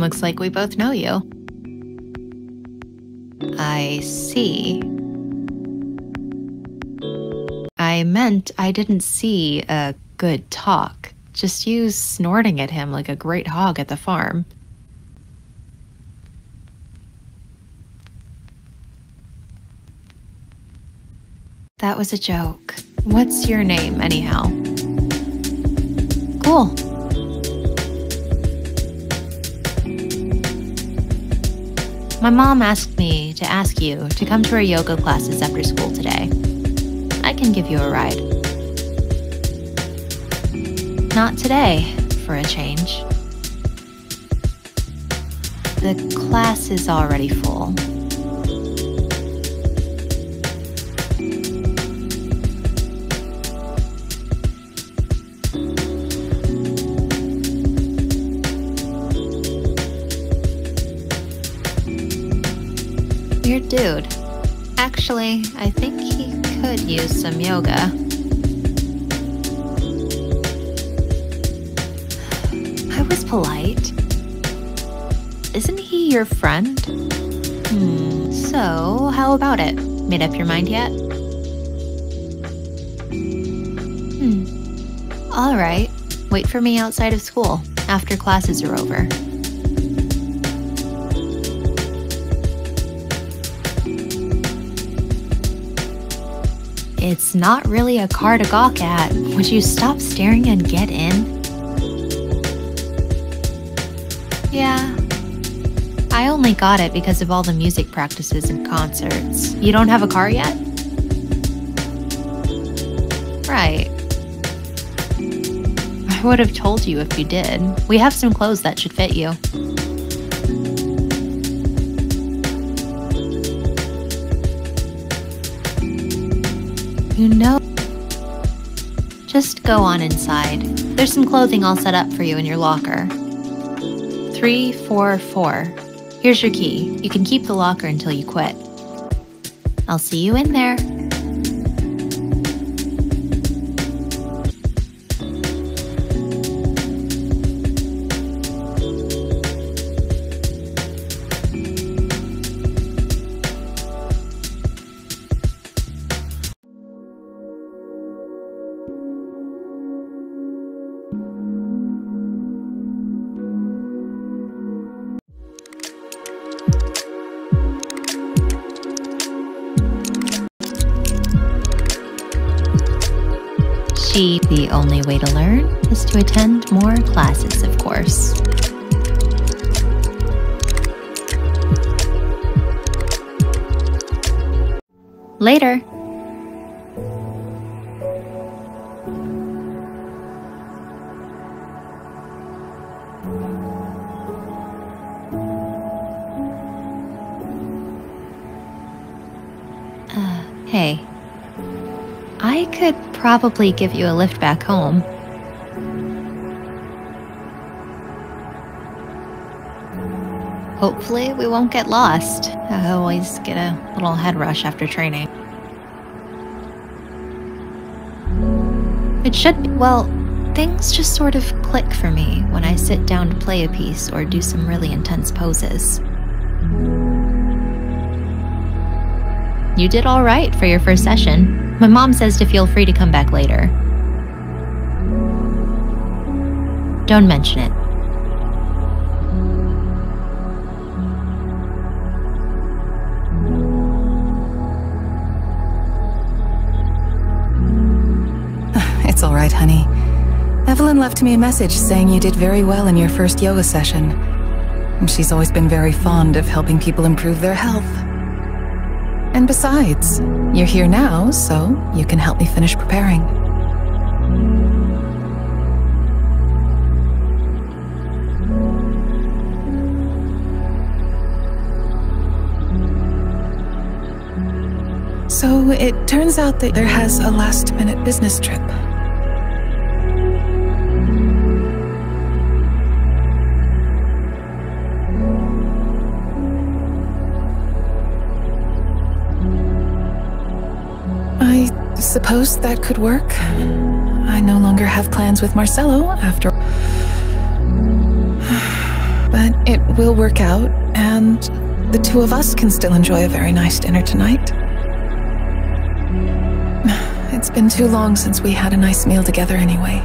Looks like we both know you. I see. I meant I didn't see a good talk. Just you snorting at him like a great hog at the farm. That was a joke. What's your name, anyhow? Cool. My mom asked me to ask you to come to her yoga classes after school today. I can give you a ride. Not today, for a change. The class is already full. Weird dude. Actually, I think he could use some yoga. I was polite. Isn't he your friend? So how about it? Made up your mind yet? All right. Wait for me outside of school, after classes are over. It's not really a car to gawk at. Would you stop staring and get in? Yeah. I only got it because of all the music practices and concerts. You don't have a car yet? Right. I would have told you if you did. We have some clothes that should fit you. You know, just go on inside. There's some clothing all set up for you in your locker. 344. Here's your key. You can keep the locker until you quit. I'll see you in there. The only way to learn is to attend more classes, of course. Later. Hey. I could probably give you a lift back home. Hopefully we won't get lost. I always get a little head rush after training. It should be, well, things just sort of click for me when I sit down to play a piece or do some really intense poses. You did all right for your first session. My mom says to feel free to come back later. Don't mention it. It's all right, honey. Evelyn left me a message saying you did very well in your first yoga session. And she's always been very fond of helping people improve their health. And besides, you're here now, so you can help me finish preparing. So it turns out that there has a last-minute business trip. I suppose that could work. I no longer have plans with Marcelo after... But it will work out, and the two of us can still enjoy a very nice dinner tonight. It's been too long since we had a nice meal together anyway.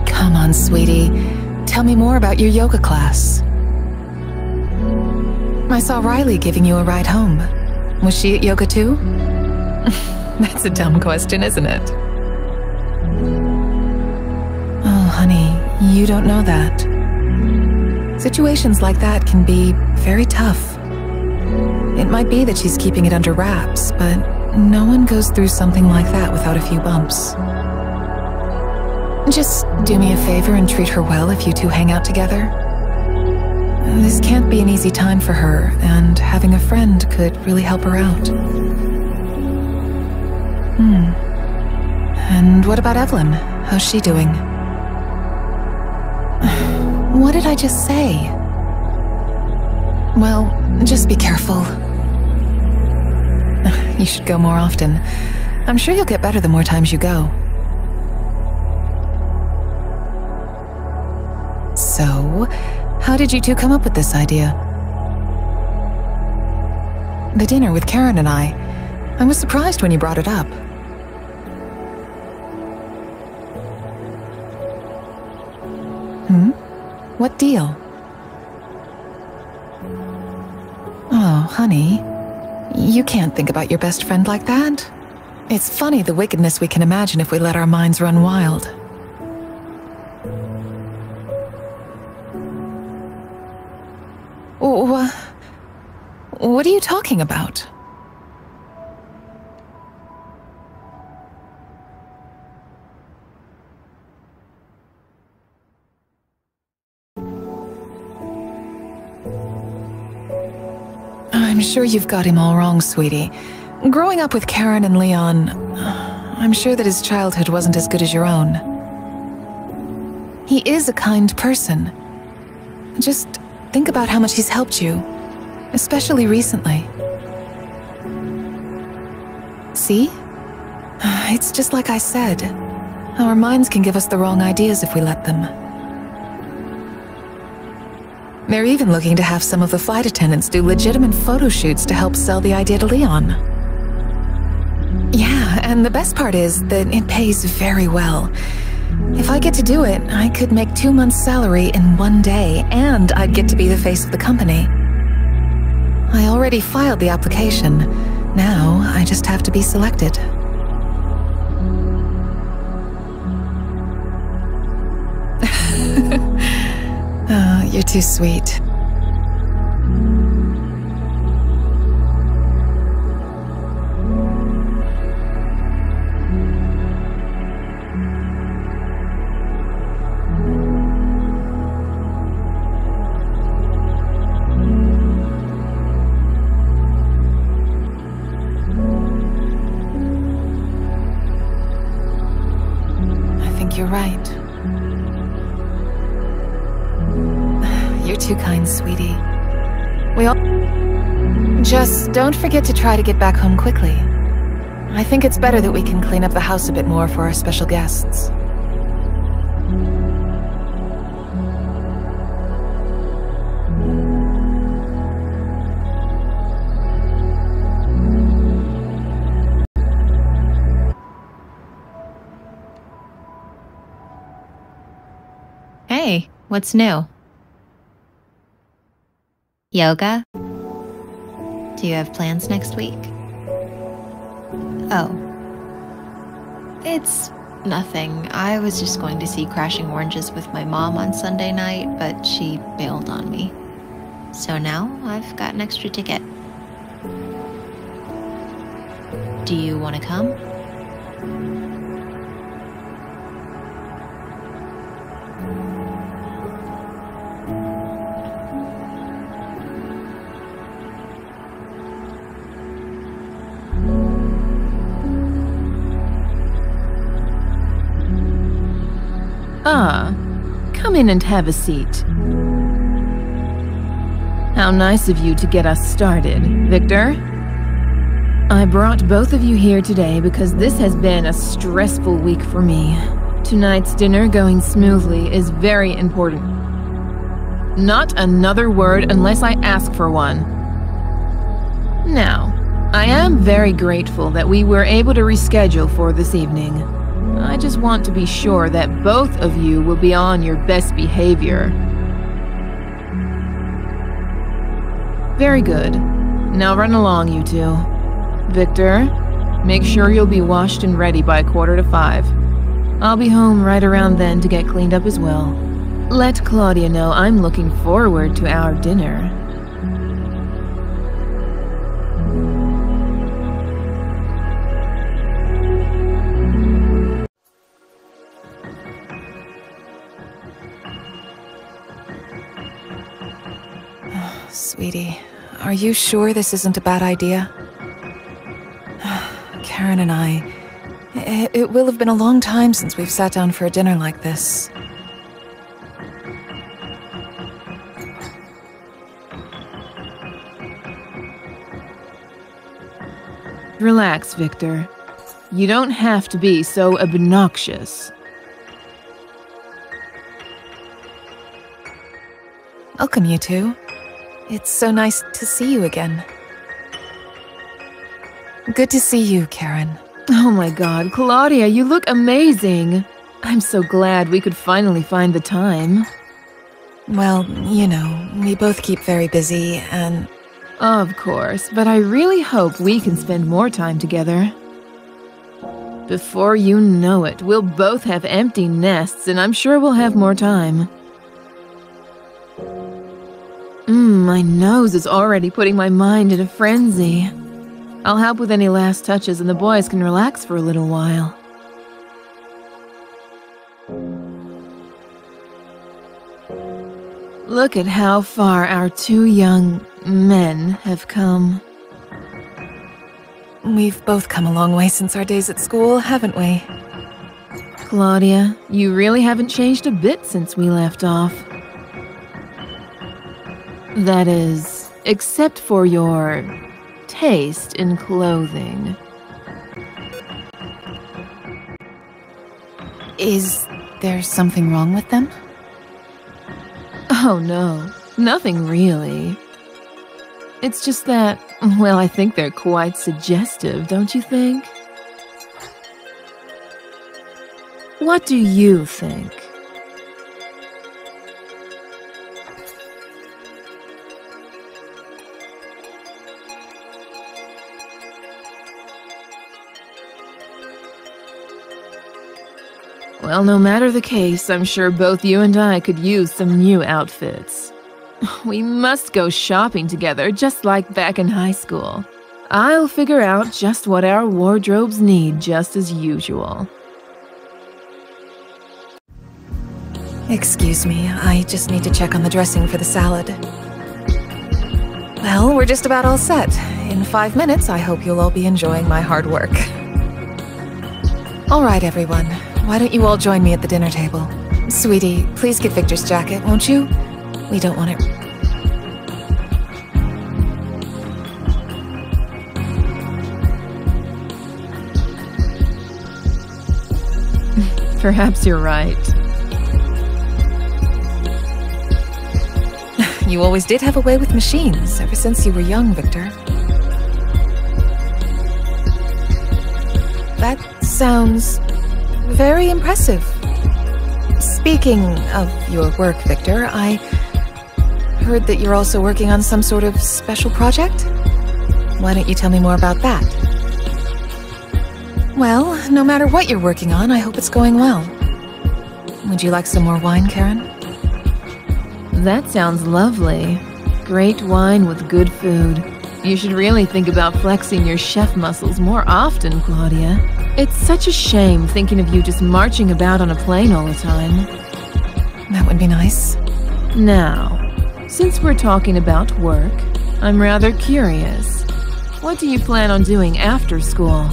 Come on, sweetie. Tell me more about your yoga class. I saw Riley giving you a ride home. Was she at yoga too? That's a dumb question, isn't it? Oh, honey, you don't know that. Situations like that can be very tough. It might be that she's keeping it under wraps, but no one goes through something like that without a few bumps. Just do me a favor and treat her well if you two hang out together. This can't be an easy time for her, and having a friend could really help her out. And what about Evelyn? How's she doing? What did I just say? Well, just be careful. You should go more often. I'm sure you'll get better the more times you go. So, how did you two come up with this idea? The dinner with Karen and I was surprised when you brought it up. What deal? Oh, honey, you can't think about your best friend like that. It's funny the wickedness we can imagine if we let our minds run wild. What are you talking about? I'm sure you've got him all wrong, sweetie. Growing up with Karen and Leon, I'm sure that his childhood wasn't as good as your own. He is a kind person. Just think about how much he's helped you, especially recently. See? It's just like I said. Our minds can give us the wrong ideas if we let them. They're even looking to have some of the flight attendants do legitimate photo shoots to help sell the idea to Leon. Yeah, and the best part is that it pays very well. If I get to do it, I could make 2 months' salary in 1 day, and I'd get to be the face of the company. I already filed the application. Now, I just have to be selected. Oh, you're too sweet. I think you're right. You're too kind, sweetie. Just don't forget to try to get back home quickly. I think it's better that we can clean up the house a bit more for our special guests. Hey, what's new? Yoga? Do you have plans next week? Oh. It's nothing. I was just going to see Crashing Oranges with my mom on Sunday night, but she bailed on me. So now I've got an extra ticket. Do you want to come? Come in and have a seat. How nice of you to get us started, Victor. I brought both of you here today because this has been a stressful week for me. Tonight's dinner going smoothly is very important. Not another word unless I ask for one. Now, I am very grateful that we were able to reschedule for this evening. I just want to be sure that both of you will be on your best behavior. Very good. Now run along, you two. Victor, make sure you'll be washed and ready by 4:45. I'll be home right around then to get cleaned up as well. Let Claudia know I'm looking forward to our dinner. Sweetie, are you sure this isn't a bad idea? Karen and I... It will have been a long time since we've sat down for a dinner like this. Relax, Victor. You don't have to be so obnoxious. Welcome, you two. It's so nice to see you again. Good to see you, Karen. Oh my god, Claudia, you look amazing! I'm so glad we could finally find the time. Well, you know, we both keep very busy, and... Of course, but I really hope we can spend more time together. Before you know it, we'll both have empty nests, and I'm sure we'll have more time. My nose is already putting my mind in a frenzy. I'll help with any last touches and the boys can relax for a little while. Look at how far our two young men have come. We've both come a long way since our days at school, haven't we? Claudia, you really haven't changed a bit since we left off. That is, except for your taste in clothing. Is there something wrong with them? Oh no, nothing really. It's just that, well, I think they're quite suggestive, don't you think? What do you think? Well, no matter the case, I'm sure both you and I could use some new outfits. We must go shopping together, just like back in high school. I'll figure out just what our wardrobes need, just as usual. Excuse me, I just need to check on the dressing for the salad. Well, we're just about all set. In 5 minutes, I hope you'll all be enjoying my hard work. All right, everyone. Why don't you all join me at the dinner table? Sweetie, please get Victor's jacket, won't you? We don't want it... Perhaps you're right. You always did have a way with machines, ever since you were young, Victor. That sounds... very impressive. Speaking of your work, Victor, I heard that you're also working on some sort of special project? Why don't you tell me more about that? Well, no matter what you're working on, I hope it's going well. Would you like some more wine, Karen? That sounds lovely. Great wine with good food. You should really think about flexing your chef muscles more often, Claudia. It's such a shame thinking of you just marching about on a plane all the time. That would be nice. Now, since we're talking about work, I'm rather curious. What do you plan on doing after school?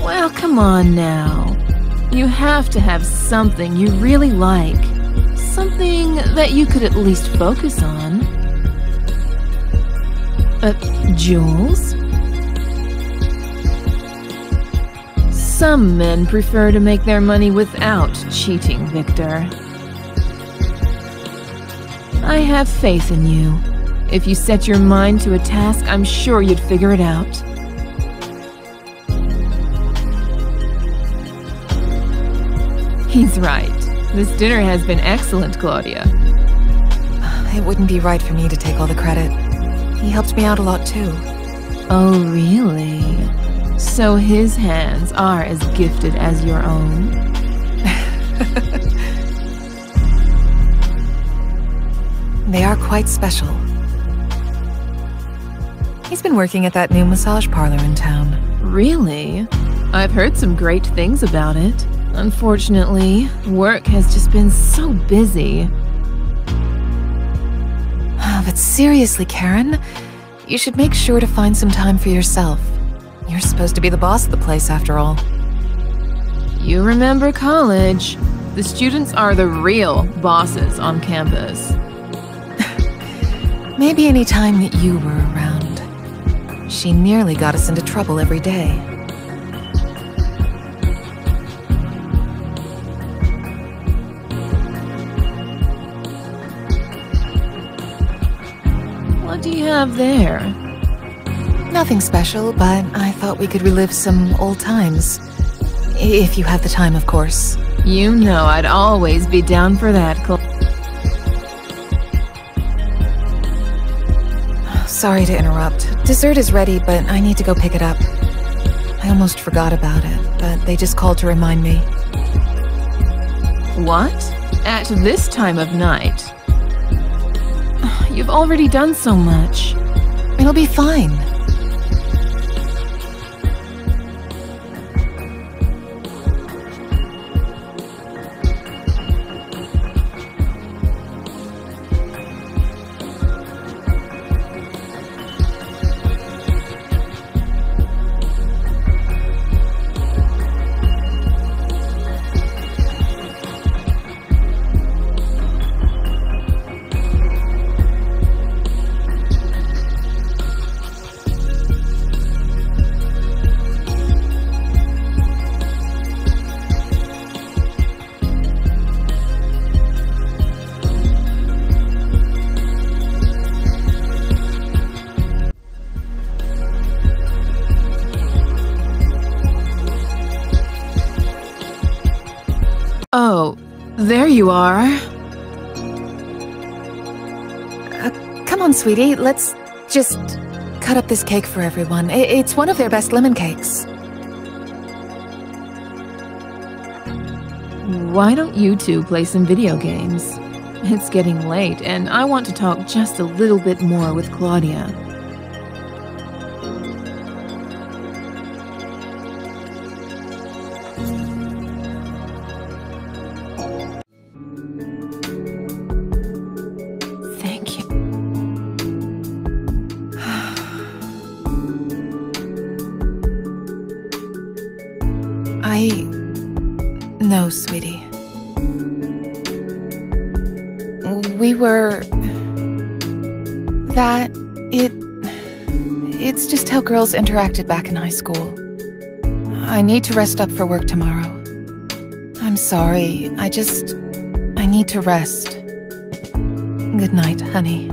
Well, come on now. You have to have something you really like. Something that you could at least focus on. Jules? Some men prefer to make their money without cheating, Victor. I have faith in you. If you set your mind to a task, I'm sure you'd figure it out. He's right. This dinner has been excellent, Claudia. It wouldn't be right for me to take all the credit. He helped me out a lot, too. Oh, really? So his hands are as gifted as your own? They are quite special. He's been working at that new massage parlor in town. Really? I've heard some great things about it. Unfortunately, work has just been so busy. But seriously, Karen, you should make sure to find some time for yourself. You're supposed to be the boss of the place, after all. You remember college. The students are the real bosses on campus. Maybe any time that you were around. She nearly got us into trouble every day. What do you have there? Nothing special, but I thought we could relive some old times. If you have the time, of course. You know I'd always be down for that, Sorry to interrupt. Dessert is ready, but I need to go pick it up. I almost forgot about it, but they just called to remind me. What? At this time of night? You've already done so much. It'll be fine. Oh, there you are. Come on, sweetie, let's just cut up this cake for everyone. It's one of their best lemon cakes. Why don't you two play some video games? It's getting late, and I want to talk just a little bit more with Claudia. Thank you. No, sweetie. We were... It's just how girls interacted back in high school. I need to rest up for work tomorrow. I'm sorry, I need to rest. Good night, honey.